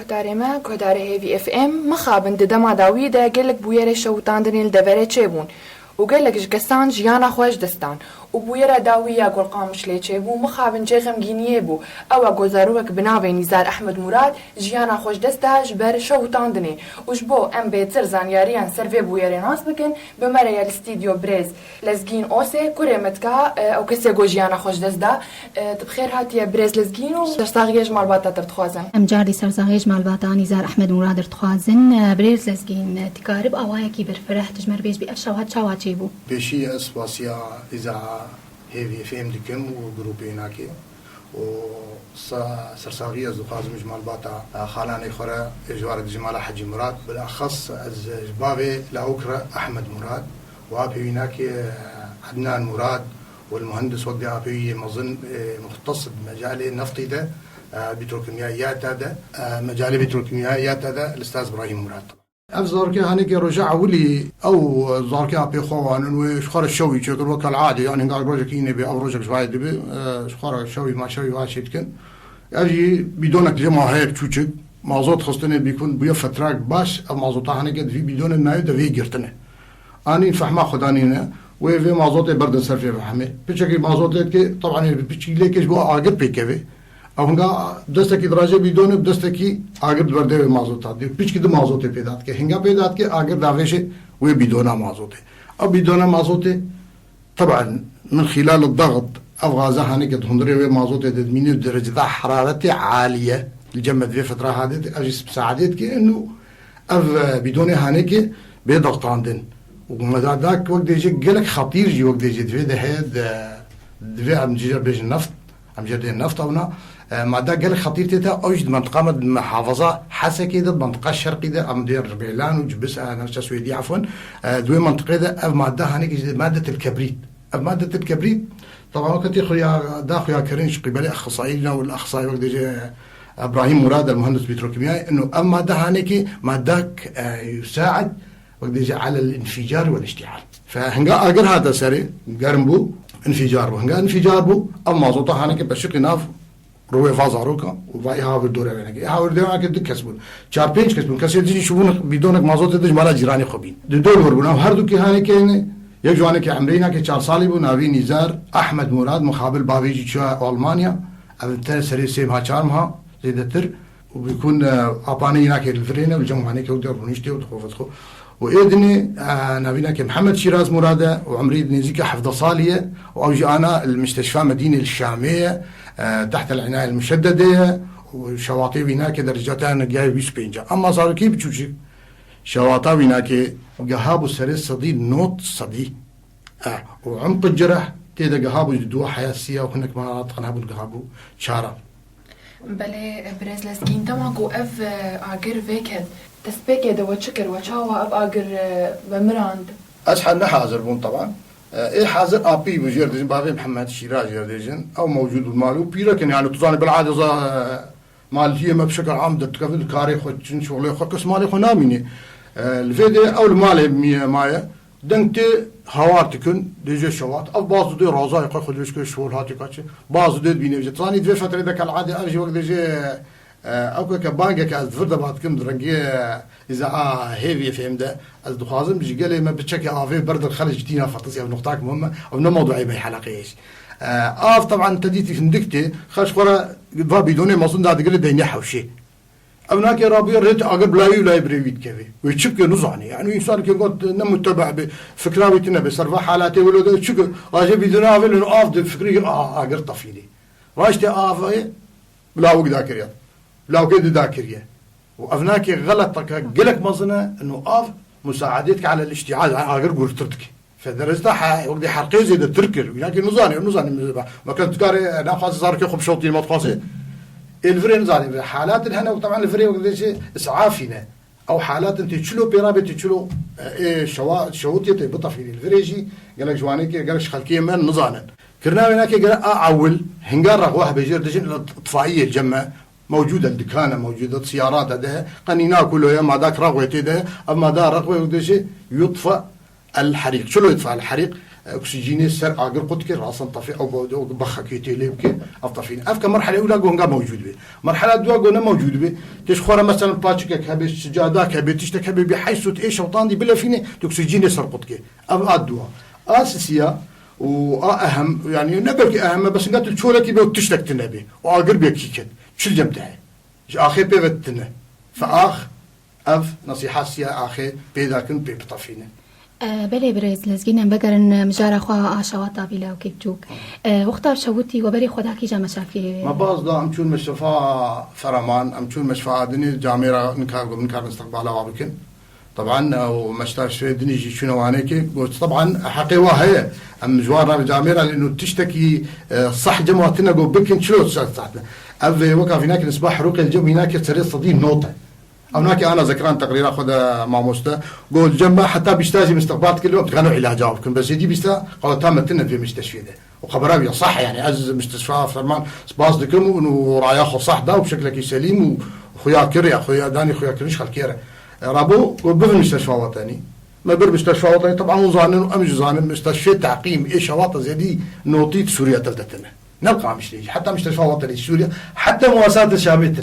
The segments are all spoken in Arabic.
گهداری ما گهداری هیوی اف ام مخابن دما داوی ده گلک بویر شوتاندنی الدوره چه بون و گلک جگستان جیانا خوش دستان و بویر داویه گل قامش لی چه بون مخابن جغم گینیه بو او گذاروک بناوی نیزار احمد مراد جیانا خوش دستاش بر شوتاندنی وش بو ام بیتر زانیاریان سرفی بویر ناس بکن بمره یال استودیو برز لزگین اوسه کرمتکا او کسی گو جیانا خوش دستا تبخیر هاتیه برز لزگین و سرساغیش مالباتا ترتخوازن ام جاردی سرساغیش مالباتا نیزار احمد مراد ترتخوازن برز لزگین تکارب اوای کی برفره تجمر بیش بی افشاوات شواچی بو بشي اسواسيا اذاعه هيفي فهم دكم وجروبيناكي و سرساغية زقازم جمال باتا خالاني خورا جوار جمال حجي مراد بالاخص از جبابي لاوكرا احمد مراد وابيناكي عدنان مراد والمهندس وقت ابي مظن مختص بمجال النفط ده بتروكيميائيات هذا مجال بتروكيميائيات هذا الاستاذ ابراهيم مراد. أفزارك هنيك رجع ولي أو زارك أبي خوان وشخار الشوي شكل وكل عادي يعني قال رجع كيني بي أو رجع شوي دبي شخار الشوي ما شوي واشيت كن أجي بدونك جماهير تشوشك مازوت خصتني بيكون بيا فترة باش أو مازوتها هنيك في بدون النايد ده في جرتني أنا فهم خدانينا وفي مازوت برد سرفي فهمي بيشكي مازوت كي طبعا بيشكي ليكش بو آجر بيكفي او هنگا دستکی دراجه بیدونه دستکی آگر برده مازوتا دی پیچ کی مازوته پیدات که هنگا پیدات که آگر داویشه و بیدونه مازوته او بیدونه مازوته طبعا من خلال الضغط او غازه هنيك هندري و مازوته تدميني درجه حرارته عاليه الجمد في فتره هذه اجي مساعدت كي انه اف بدون هنيك بيضغطاندن وما ذاك وقت يجي قالك خطير جي وقت يجي في هذا دفي عم جير بيج النفط عم جير النفط اونا ما دا قال خطير تتا اوجد منطقه محافظه حاسه كده المنطقه الشرقيه ده ام دير ربيلان وجبس نفس سويدي عفوا دوي منطقه ده ماده هنيك ماده الكبريت ماده الكبريت طبعا كنت يا داخل يا كرنش قبل اخصائينا والاخصائي وقت ابراهيم مراد المهندس بتروكيميائي انه ماده هنيك مادك يساعد وقت على الانفجار والاشتعال فهنقا اجر هذا سري قرنبو انفجار وهنقا انفجار بو اما زوطه هنيك بشقي ناف روي فازاروكا وباي هاور دوره وينك هاور دوره كده كسبون چار پنج كسبون كسي دي شوفون بدونك مازوت دج مالا جيراني خبين دور وربنا هر دو كي هاني كين يك جواني كي عمرينا كي 4 سالي بو ناوي نزار احمد مراد مقابل باويجي تشا المانيا ابتر سري سيم ها چارمها زيدتر وبيكون اباني هناك الفرينه والجمع هناك يقدر ونشتي وتخوفتخو وإذني نبينا محمد شيراز مرادة وعمري نزيكا حفظ صالية وأوجي أنا المستشفى مدينة الشامية تحت العناية المشددة وشواطئ هناك درجتان جاي بيس بينجا أما صار كيف بتشوفي شواطئ هناك جهابو سرير صدي نوت صدي وعمق الجرح تيدا جهابو دوا حياسية وهناك مناطق نهابو جهابو شارع بله برز لسكين تما كو اف اگر فيكد تسبيك ده وتشكر وتشاوا اب اگر بمراند أشحال حاضر بون طبعا إيه حاضر أبي بجير ديجن بابي محمد شيراز ديجن أو موجود بالمالو بيرا كان يعني تظاني بالعادة مال هي ما بشكل عام تكفل كاري خد شغله خد كس مالي خناميني الفيديو أو المال مية مايا دنت هوارتكن ديجي شوات أو بعض دي رازا يقول خد وش كشهور هاتي كاتش بعض دي بيني بجي تظاني دي فترة ذاك العادة أرجع وقت ديجي أو كبانجا كأزفرد بعد كم درنجي إذا هيفي فهم ده الدخازم بيجي قال لي ما بتشكي آفي برد الخليج دينا فطسي أو نقطة مهمة أو نموضوعي بحلقة إيش طبعا تديتي في ندكتي خش خورا بدون ما صند هذا قال ديني حوشي أو ناكي رابي ريت أقرب لاي ولا بريد كذي ويشك نزعني يعني إنسان كي قلت نمتبع بفكراوي تنا بسرفة حالاتي ولا ده شك أجي بدون آفي لأنه آف فكري أقرب طفيلي راشتي آفي لا وقت ذاكريات لا وقت ذاكرية وأفناك غلطك قلك مظنة إنه مساعدتك على الاشتعال أقر قرطتك فدرجتها وقت حرقي زي التركر لكن نزاني ما كنت تقاري ناقص صار كي خب شوطي المطقاسي الفرين نزاني حالات هنا وطبعا الفرين وقت شيء إسعافنا أو حالات أنت تشلو بيرابة تشلو شوطي بطفيل الفريجي قالك جواني كي قالك خلكيه من نزانا كرنا هناك قال أول هنقار رغوه بيجير دجن الإطفائية الجمع موجودة الدكانة موجودة سيارات هذا قنينا كله يوم هذاك رغوة ده أما ده رغوة ودشي يطفأ الحريق شو يطفأ الحريق اكسجين سر اقر قد كي راسا طفي او بخ كيتي ليبك افطفين افك مرحله اولى جونغا موجود به مرحله دوا جونا موجود به تشخوره مثلا باتشك هبه سجادك هبه تشتك هبه بحيث ايش وطاندي بلا فيني اكسجين سر قد كي اب ادوا اساسيه واهم يعني نقول اهم بس قلت تشولك يبي تشتك تنبي واقر بك كيكت شو الجمتاعي اخي بيفتنا فاخ اف نصيحه سيا اخي بيدا كن بيطفينا بله برز لزگینم بگرن مجارا خوا آشواتا بیلا و کیجوک وقتا شوتی و بری خدا کی جام شافی ما باز دا امچون مشفى فرمان امچون مشفى دني جاميرا نكار استقبالها وابكن طبعا ومستشفى دني جي شنو وانيك طبعا حقيقه هي ام جوارنا بجاميرا لانه تشتكي صح جماعتنا جو بكن شلو صحتنا افي وقف هناك نسبه حروق الجو هناك سرير صديق نوطه هناك انا ذكران تقرير اخذ مع موستا قول جنبه حتى بيستاذي مستقبلات كل يوم تغنوا علاج جاوبكم بس يدي بيستا قال تامتنا في مستشفى ده وخبراوي صح يعني عز مستشفى فرمان سباس دكم انه راح ياخذ صح ده وبشكل سليم وخويا كريا خويا داني خويا كريش خلكيره رابو وبفهم مستشفى وطني ما بر مستشفى وطني طبعا وزانن وامج زانن مستشفى تعقيم ايش شواطئ زي دي نوطيت سوريا تلتنا نلقى مش حتى مستشفى وطني سوريا حتى مواساة الشامية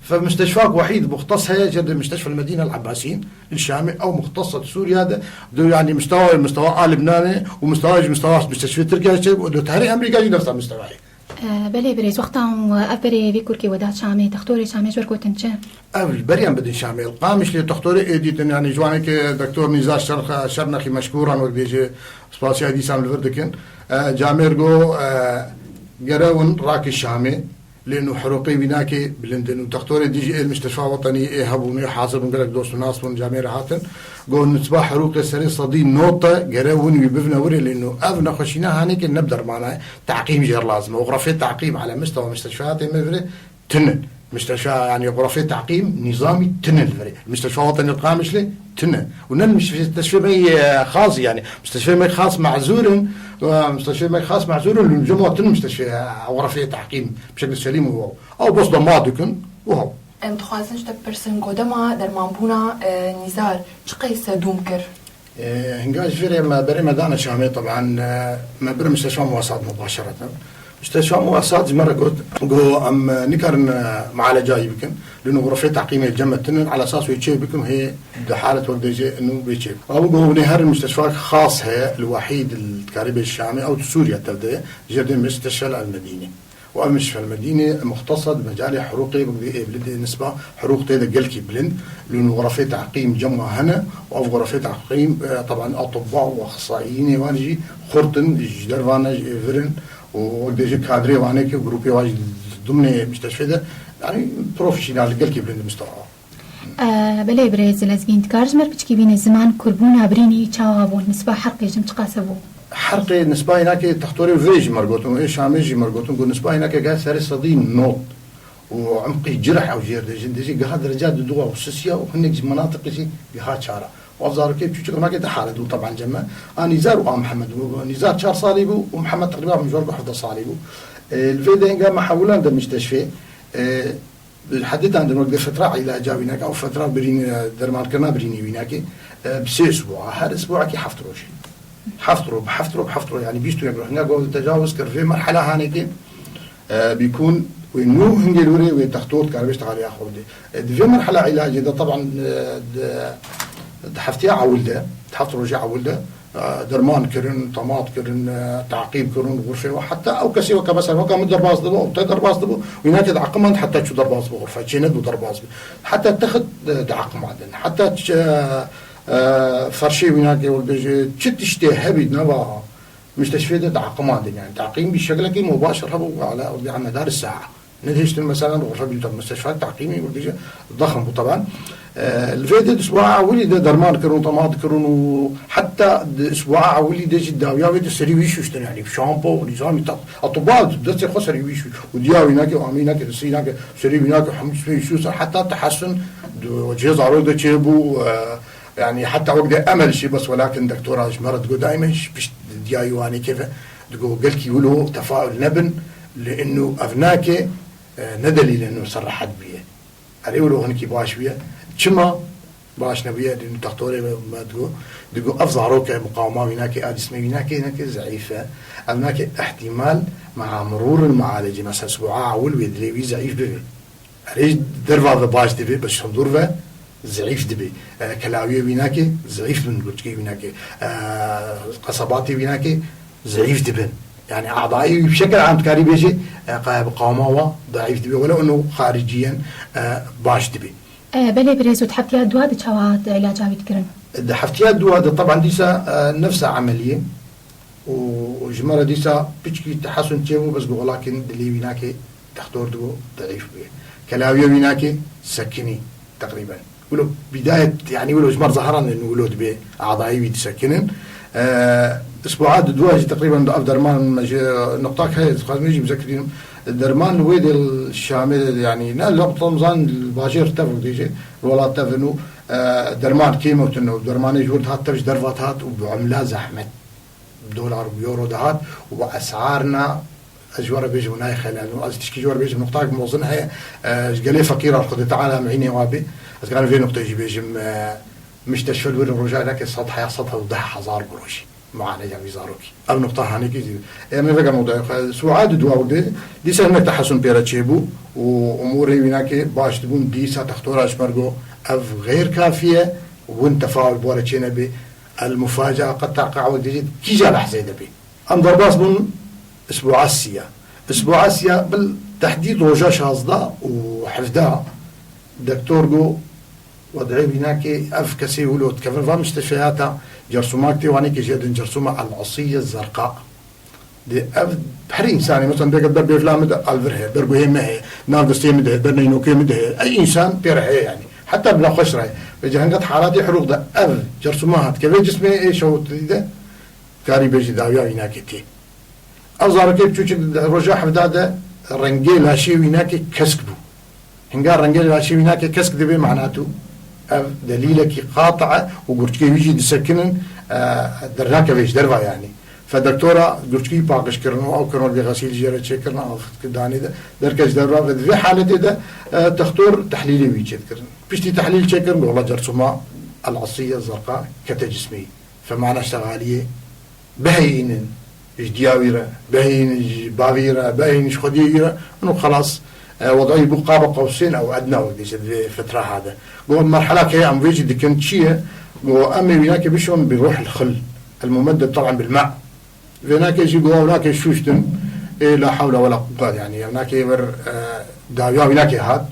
فمستشفاك وحيد مختص هي جد مستشفى المدينة العباسيين الشامي أو مختصة سوريا هذا يعني مستوى لبناني ومستوى مستشفى تركيا وتهري أمريكا جي نفس المستوى بله بريز وقتا أبري فيكوركي ودات شامي تختوري شامي جوركو تنشا أبل بريان بدن شامي القامش اللي تختوري إيديتن يعني جوانك دكتور نزار شرنخي مشكورا وقديجي سباسي هدي سام الفردكن جاميرغو جراون راكي الشامي لانه حروقي بناكي بلندن وتختوري دي جي المستشفى وطني هبوني حاصل نقول لك دوست ناس من جامعه هاتن قول نتبع حروق السري صدي نوطه جراون يبفنا وري لانه ابنا خشينا هانيك نبدر معنا تعقيم غير لازم وغرفه تعقيم على مستوى مستشفيات مفري تنن مستشفى يعني غرفه تعقيم نظامي تنن فري المستشفى الوطني القامش لي تنن ونن مستشفى مي خاص يعني مستشفى مي خاص معزور مستشفى مي خاص معزور للجمهور تنن مستشفى غرفه تعقيم بشكل سليم او بوس ضمادكن وهو ام تخوازنش تبرسن قدما درمان بونا نزار شقيس دومكر هنگاش فيري ما بري مدانا شامي طبعا ما بري مستشفى مواساة مباشرة مستشفى مواساة مرة قلت ام نكرن معالجة يمكن لانه غرفة تعقيم الجمع تنن على اساس يتشيب بكم هي حالة وقت انه بيتشيب او قلت نهار المستشفى خاص هي الوحيد الكاريبي الشامي او سوريا تبدأ جرد مستشفى المدينة ومستشفى المدينة مختصة بمجال حروقي بلد نسبة حروق تيدا قلكي بلند لأنه غرفة تعقيم جمع هنا وأو غرفة تعقيم طبعا أطباء وأخصائيين وانجي خورتن جدروانا فرن وقديجي كادري وانيكي وجروبي واجد ضمن مستشفى ده يعني بروفيشنال قلكي بلند مستوى بله بريز لازقين تكارجمر بتشكي بين الزمان كربونا بريني تشاوابو نسبة حرقي جم تقاسبو حرق نسبة هناك تختوري فيجي مرقوتون إيش عاميجي مرقوتون قول نسبة هناك جاه ساري صديم نوط وعمقي جرح أو جير دجي جاه درجات دوا وسسيا وهنك مناطق شيء جاه شارع وأفضل كيف تشوف هناك تحالة طبعا جمع نزار ومحمد نزار شار صالبو ومحمد تقريبا مجرد حفظ صالبو الفيدا إنجا محاولان ده مستشفى الحديث عندنا وقت فترة علاج هناك أو فترة بريني درمان كنا بريني هناك بس أسبوع هذا أسبوع كي حفتروش حفتروا يعني بيشتوا يقولوا هنا قول تجاوز كر في مرحلة هانيك بيكون وإنه هنجلوري وتختوط كاربيش تغالي ياخذ دي في مرحلة علاج ده طبعا حفتيا عولده تحفتروا جا عولده درمان كرن طماط كرن تعقيب كرن غرفة وحتى أو كسي وكمثلا وكم درباز دبو أو تدرباز دبو ويناك دعقمان حتى شو درباز بغرفة شيند ودرباز حتى تاخذ دعقم عدن حتى فرشي هناك والبيجي تشتي هبي نبا مستشفى ده تعقيمات يعني تعقيم بشكل مباشر هبو على مدار الساعة ندهشت مثلا غرفة المستشفى تعقيمي والبيجي ضخم طبعا الفيديو اسبوع اولي ده درمان كرون طماط كرون وحتى اسبوع اولي ده جدا ويا سري ويشوش يعني شامبو ونظام اطباء ده خسر ويشو ودياو هناك وعاملين هناك هناك سري هناك حمص ويشوش حتى تحسن وجهاز عروض تشيبو يعني حتى وقت امل شيء بس ولكن دكتوره اجمرت تقول دائما فيش ديايواني كيف تقول قالك يقولوا تفاؤل نبن لانه افناك ندلي لانه صرحت بيه عليه ولو هنك باش بيه كما باش نبيه إنه تختاري ما تقول أفضل روك مقاومة هناك أجسمي هناك ضعيفة هناك احتمال مع مرور المعالجة مثلا أسبوع والويدري ضعيف به ليش درفا باش دبي بس حضور ضعيف دبي كلاوية هناك ضعيف من قلتكي هناك قصباتي هناك ضعيف دبن يعني أعضائي بشكل عام تكاري بيجي مقاومة ضعيف دبي ولو إنه خارجيا باش دبي بلي بريز وتحفتيات دواد تشوات علاجاوي تكرن حفتيات دواد طبعا ديسا نفسها عملية وجمرة ديسا بيجي تحسن تيمو بس ولكن اللي هناك تختار دو ضعيف به كلاوية هناك سكني تقريبا ولو بداية يعني ولو جمر ظهران إنه ولود به أعضائي بيتسكنن أسبوعات دواجي تقريبا أفضل درمان نقطاك هاي خازم يجي مذكرين درمان الويد الشامل يعني نال رمضان الباجير تفق ديجي ولا تفنو درمان كيمة وتنو درمان يجورد هات تفش درفات هات وبعملة زحمة $1 ويورو دهات وبأسعارنا أجوار بيجي وناي خلانو أز تشكي جوار بيجي نقطاك موزن هي قالي فقيرة الخد تعالى معيني وابي أز كان في نقطة يجي بيجي مش تشفل وين الرجاء لك السطح يصطها وضح 1000 قروش معالجة وزاروكي أو نقطة هنيك يعني فكر موضوع سوعد دواودي دي سنة تحسن بيرتشيبو وأموري هناك باش تكون ديسا تختار أشمرجو أف غير كافية وانت فاعل بورتشينا بي المفاجأة قد تقع وديجي كي جال حزيدة بي أم ضرباس من أسبوع آسيا بالتحديد وجاش هازدا وحفظها دكتور جو وضعي هناك أف كسي ولود كفن فا مستشفياتا جرثومات وانيك جدا جرثومة العصية الزرقاء دي أف بحر إنساني مثلا بيقدر بيفلام الفره برجوه ما هي نام دستيم ده برنينو كيم ده أي إنسان بيرحي يعني حتى بلا خشرة بجهنقت حالاتي حروق ده أف جرثومات كيف جسمي إيش هو ده كاري بيجي داويا هناك تي أظهر كيف تشوف الرجاء حفظ ده رنجيل هاشي هناك كسكبو هنقال رنجيل هاشي هناك كسك ده معناته دليلك قاطعة وقرتكي يجي تسكنن درناك فيش درفا يعني فدكتورة قرتكي باقش كرنو أو كرنو بغسيل جيرة شكرنا أو كداني ده دركش درفا في حالة ده تختار تحليلي ويجي تكرن بيشتي تحليل شكرن والله جرثومة العصية الزرقاء كتجسمي فمعنى اشتغالية بهين دياويرة بهين باويرة بهين خديرة إنه خلاص وضعي بقاب قوسين أو أدنى وديش الفترة هذا قوم مرحلة كي عم بيجي دي كنت شيء وأمي هناك بيشون بروح الخل الممدد طبعا بالماء هناك يجي قوم هناك شوشتن لا حول ولا قوة يعني هناك يبر داويا هناك هاد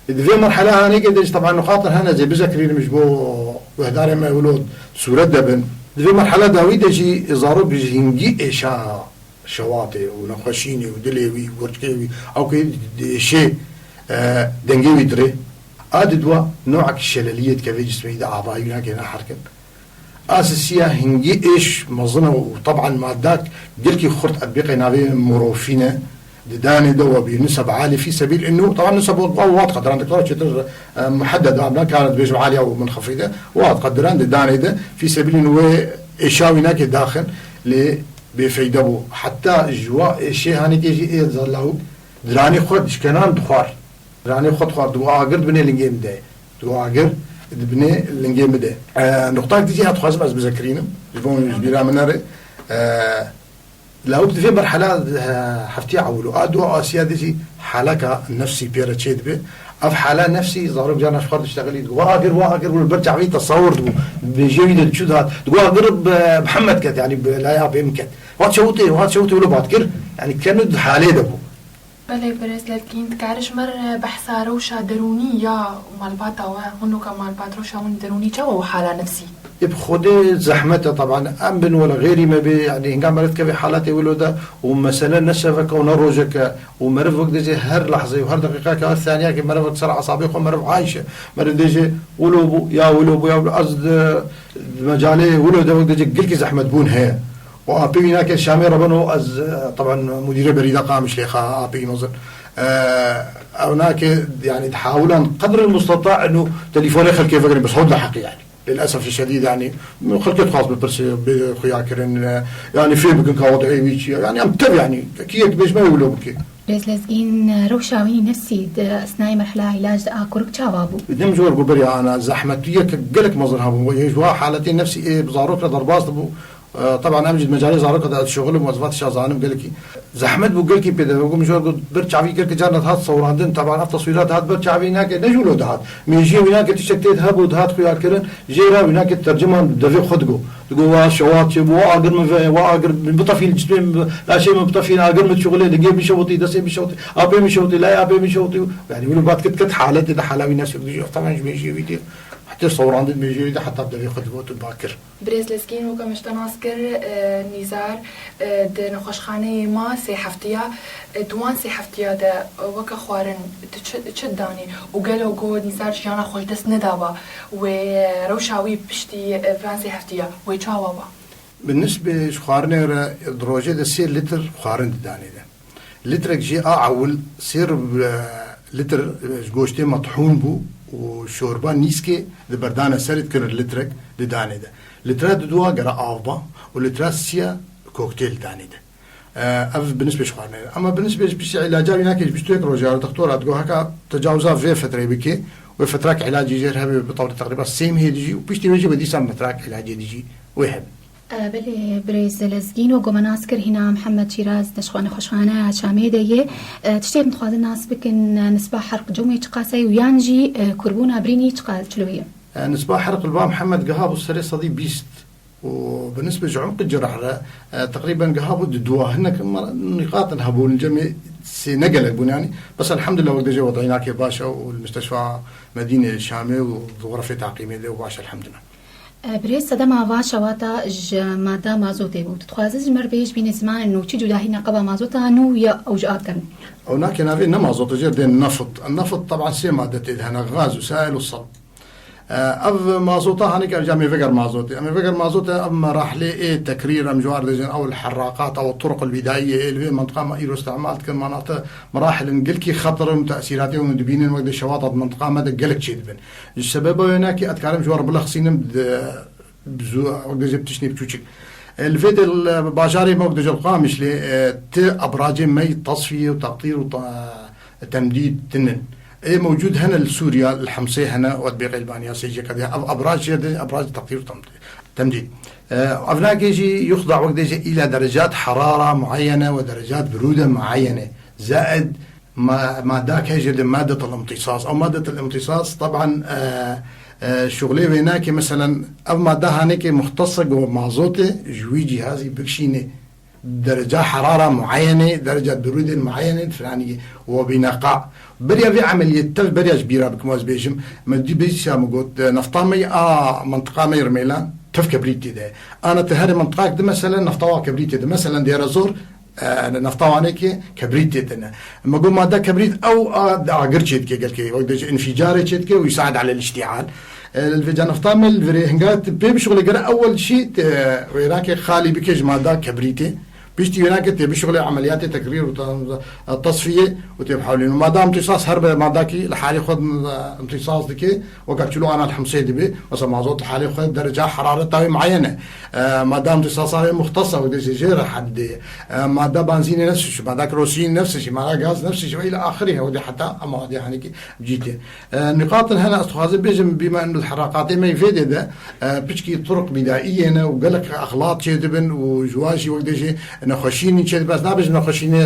في مرحلة هناك ديش طبعا نخاطر هنا زي بذكرين مش بو وهدار ما يقولون سورة دبن في مرحلة داوي ديجي إزارو بيجي هنجي إيشا شواطئ ونخشيني ودليوي ورتكيوي أو كي شيء دنجيوي دري أددوا نوعك الشلالية كذا جسمي ده أعضاء هناك هنا حركة أساسية هنجي إيش مظنة وطبعا مادات ديركي خرط أطبيقي نابي مروفينة داني دوا بنسب عالية في سبيل إنه طبعا نسب واضحة دران دكتور شتر محددة ما كانت بيجو عالية أو منخفضة واضحة دران داني ده في سبيل إنه إيشاوي هناك داخل بفيدبو حتى جوا شيء هاني كيجي إيه زالله دراني خد كنان دخار دراني خد خار دوا عقرد بني لنجيم ده دوا عقرد بني لنجيم ده نقطة تيجي هتخاصم از بذكرينم يبون بيرا مناره لو في مرحلة حفتي عولو أدوا آسيا دي حالك نفسي بيرتشيد به أف حالة نفسي ظهروا بجانا شخار تشتغلي دوا عقر والبرجع فيه تصور دوا بجيد تشود هات دوا قرب محمد كت يعني لا يا بيمكن وهات شوتي ولو بعد يعني كانوا حالي دبو بله برز لكن تكارش مر بحثا روشا درونية ومالباتا وهنو كمالبات روشا دروني جوا وحالة نفسي بخدي زحمته طبعا أمن ولا غيري ما بي يعني إن كان مرت كفي حالاتي ولودا ومثلا نشفك ونروجك ومرفق ديجي هر لحظة وهر دقيقة كهر ثانية كي مرفق سرعة صابيق ومرفق عايشة مرف ديجي ولوبو يا أزد مجالي ولودا ديجي قلكي زحمة بون هي وأبي هناك الشامي ربنا أز طبعا مدير بريدة قام شيخة أبي مظن هناك يعني تحاولا قدر المستطاع إنه تليفوني خل كيف بس هو ده حقي يعني للأسف الشديد يعني خلقت خاص بالبرسي بخياكرن يعني في بكن كوضعي ويشي يعني أمتب يعني كيك بيش ما يقولوا بكي بريز لازقين روشاوي نفسي أثناء مرحلة علاج أكورك تشاوابو بدم جور قبري أنا زحمتية قلك مظهرها ويجوا حالتين نفسي إيه بزاروك لضرباز تبو طبعا أمجد مجالي زاروك هذا الشغل موظفات الشازانم قال لك زحمت بقول لك بده بقول مش قلت برجع في قلت جارنا هاد صوران طبعا في تصويرات هاد برجع في هناك نجولو ده ميجي هناك تشتيت هبود هاد خويا كلن جيرا هناك الترجمة دفي خدقو تقول شوات واقر من واقر من بطفيل الجسم لا شيء من بطفيل اقر من شغله دقي بشوطي دسي بشوطي ابي مشوطي لا ابي مشوطي يعني يقولوا بعد كت حالات ده حلاوي ناس طبعا بيجي فيديو حتى صوران بيجي ده حتى بده ياخذ وقت باكر بريز لسكين وكم اشتناسكر نزار د نخوشخانه ما سي هفتيا دوان سي هفتيا ده وك خوارن تشداني وقالوا جو نزار جانا خوش دس ندابا وروشاوي بشتي فان سي هفتيا ويتشاوا بالنسبه خوارن دروجه ده سير لتر خوارن داني ده لترك جي اول سير لتر جوشتي مطحون بو وشوربا نيسكي ده بردانه سرت كر لترك داني ده لترات دوا قرا آوبا ولترات سيا كوكتيل داني ده أف بالنسبة شخارنا أما بالنسبة بس علاجات هناك بيشتوك رجال دكتور أتقول هكا تجاوزها في فترة بكي وفترة علاج يجيرها بطور تقريبا سيم هي ديجي وبيشتي ويجي بدي سام فترة علاج ديجي ويحب بله بريز لازقين وقمناسكر هنا محمد شيراز تشخوان خوشخانة شامي ديه تشتي متخاذ الناس بكن نسبة حرق جومي تقاسي ويانجي كربونا بريني تقال شلوية نسبة حرق البام محمد قهاب السري صدي بيست وبالنسبة لعمق الجراحة تقريبا قهابو الدواء هناك نقاط الهبول الجميع سنقل بنياني بس الحمد لله وقت جو وضعيناك باشا والمستشفى مدينة الشامي وغرفة تعقيمية له وباشا الحمد لله بريز صدما باشا واتا مادا مازوتي بود تخوازز مربيش بين زمان انه تشجو داهينا قبا مازوتا نو يا اوجات كان هناك نافي نمازوت جدا النفط طبعا سي مادة هنا غاز وسائل والصلب أف مازوتا هنيك أرجع فيجر مازوتي أما فيجر مازوتا أما راح لي إيه تكرير أمجوار لجن أو الحراقات أو الطرق البدائية اللي في منطقة ما إيرو استعمالت كم مناطق مراحل نقلكي خطر وتأثيراتي ومدبينين وقت الشواطئ منطقة ما دقلك شيء دبن السبب هناك أتكلم جوار بلخصين بزو وقت جبتشني بتوشك الفيد الباشاري ما وقت جل قامش لي أبراج مي تصفية وتقطير وتمديد تنن ايه موجود هنا لسوريا الحمصيه هنا وتبيع البانيا سيجي كذا ابراج تقطير تمديد افلاك يجي يخضع وقت يجي الى درجات حراره معينه ودرجات بروده معينه زائد ما ذاك يجي ماده الامتصاص او ماده الامتصاص طبعا شغلي هناك مثلا او ماده هناك مختصه بمازوته جوي جهازي بكشينه درجة حرارة معينة درجة برودة معينة فلانية وبنقاء بريا في عملية تل بريا كبيرة بكماز بيجم ما دي بيجي قلت نفطامي منطقة ما يرميلان تف كبريتي ده أنا تهري منطقة ده مثلا نفطوا كبريتي ده مثلا دير زور نفطوا عنك كبريتي ده ما قول ما ده كبريت أو أجرشيت كي قال كي وقت انفجار شيت كي ويساعد على الاشتعال الفيجان نفطام الفريهنجات بيشغل جرا أول شيء ويراك خالي بكيج ما ده كبريتي بيشتي هناك تبي شغل عمليات تكرير وتصفيه وتبي حاولين وما دام امتصاص هرب ما داكي لحالي خذ امتصاص دكي وقت له انا الحمصيه دبي مثلا مازوت حالي خذ درجه حرارتها معينه ما دام امتصاصها مختصه ودي جيره حد ما دا بنزين نفس الشيء ما دا كروسين نفس الشيء ما دا غاز نفس الشيء الى اخره ودي حتى اما دي يعني جيتي نقاط هنا استخاذ بيجم بما انه الحراقات ما يفيد ده بتشكي طرق بدائيه هنا وقالك اخلاط شيدبن وجواجي وقديجي نخشيني شيء بس نابج نخشيني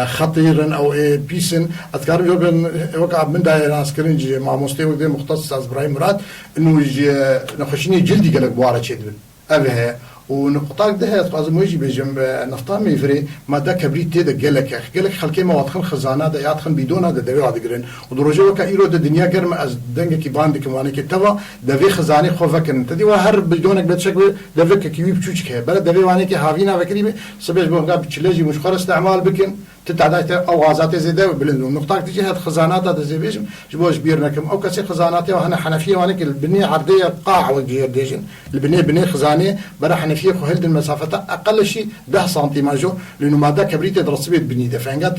خطيرا او بيسن اذكر جوبن وقع من داير عسكرينج مع مستوى ده مختص ابراهيم مراد انه نخشيني جلدي قالك بواره شيء ابها ونقطاك ده لازم يجي بجنب نفطام يفري ما ده كبريت ده قالك خلكي ما واضخن خزانه ده يادخن بدون هذا ده يقعد يقرن ودروجه وكايرو ده الدنيا قرم از دنگ كي باندك ماني كتبا ده في خزانه خوفك انت دي وهر بدونك بتشكل ده فك كيوي بتشوچك بلد ده واني كي هافينا فكري سبج بوغا بتشلجي مش خر استعمال بكن تتعدات اوازات زياده بلد نقطاك تجي هاد خزانات هذا زي بيش جبوش بيرنكم او كسي خزانات وهنا حنفيه وانك البنيه عرضيه قاع وجير ديجن البنيه بنيه خزانه برا حنفيه خهلد المسافه اقل شيء 10 سنتيمتر لانه ما ده كبريت درسبيت بنيه ده فانقات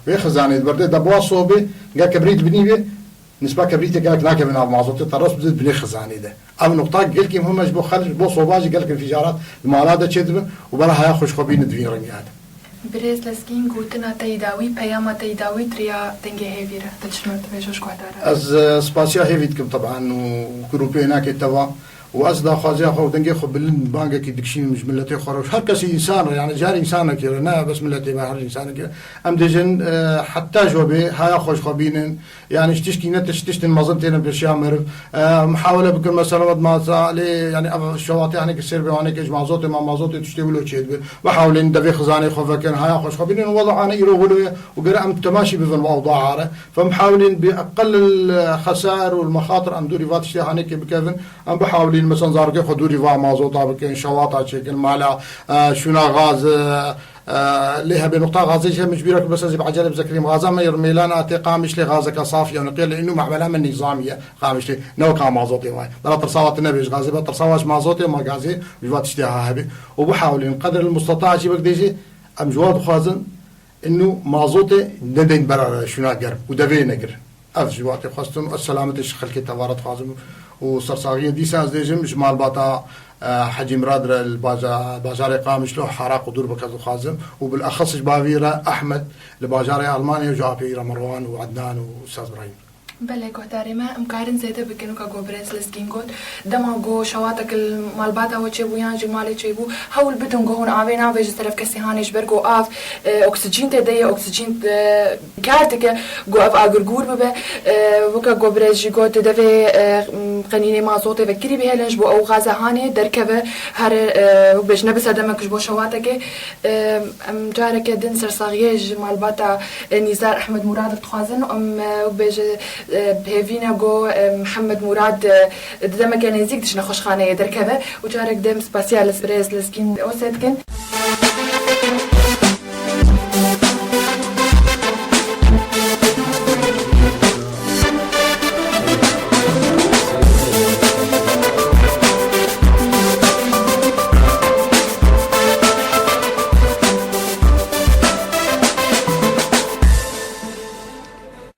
وهي خزانه برده دبوا صوبه قال كبريت بنيه نسبة كبريت قالك ناكب من معظوت الطرس بزيد بنيه خزانه ده او نقطه قال لك مهم جبو خرج بو صوباجي قال لك انفجارات المعارضه تشدب وبراها ياخذ خبين دفين رنيات بريز لسكين قوتنا تيداوي بياما تيداوي تريا تنجي هيفيرا تشنو تبيجوش قعدارا از سپاسیا هیویدکم طبعا و گروپی هناك توا وأصدق خازي أخو دنجي خو بالبانجا كي دكشين مش ملتي خروج هر كسي إنسان يعني جاري إنسان كده نا بس ملتي ما هر إنسان كده أم دجن حتى جوابي هاي خوش خبينن يعني اشتشكي نتشتشتن مازنتين بالشيء مرف محاولة بكل مثلا ما عليه يعني الشواطئ يعني كسر بيواني كيج مازوت ما مازوت تشتي ولا شيء وحاولين دبي خزاني خو فكان هاي خوش خبينن وضع أنا يروحوا وقرأ أم تماشي بالموضوع عاره فمحاولين بأقل الخسائر والمخاطر أم دوري فاتشتي يعني كيفن أم بحاولين مثلا زارقي خدوري فا مازوطا بكين شواطا شكل مالا شونا غاز لها بنقطة غازية مش بيرك بس زي بعجلة بذكريم غازا ما يرميلان أتي قامش لي غازة كصافية ونقيل لأنه معملها من نظامية قامش لي نو كان مازوطي واي بلا ترصاوات النبي غازي بلا ترصاواش مازوطي ما غازي بيفات اشتيها هبي وبحاول قدر المستطاع شي بقديجي أم جواد خازن إنه مازوطي ندين برا شونا قرب ودبي نقر أف جواتي خاصتهم السلامة الشخل كي توارد خازم وصرصاغية دي ساز ديجم جمال باتا حجي مراد البازاري قامش له حراق ودور بكذا خازم وبالأخص بافيرا أحمد البازاري ألمانيا وجابيرا مروان وعدنان وأستاذ إبراهيم بله گهداری ما امکارن زیاده بکنو که گو برنس لسکین گود دما گو شواتك المالباتا و چه بویان جمالی چه بو حول بدون گون آوین آویج طرف کسی هانش برگو آف اکسیژن تدیه اکسیژن کارت که گو آف آگرگور ببه وکا گو برنس گود تدوی قنینی مازوت و کری به هلنج بو او غازه هانی درکبه هر بج نبس دمکش بو شواتك ام جارك دن سرساغیج مالباتا نزار احمد مراد تخازن ام بج بهفينا جو محمد مراد دم كان يزيد شنا خوش خانه دركبه وجارك دم سباسيال بريز لسكين اوسيتكن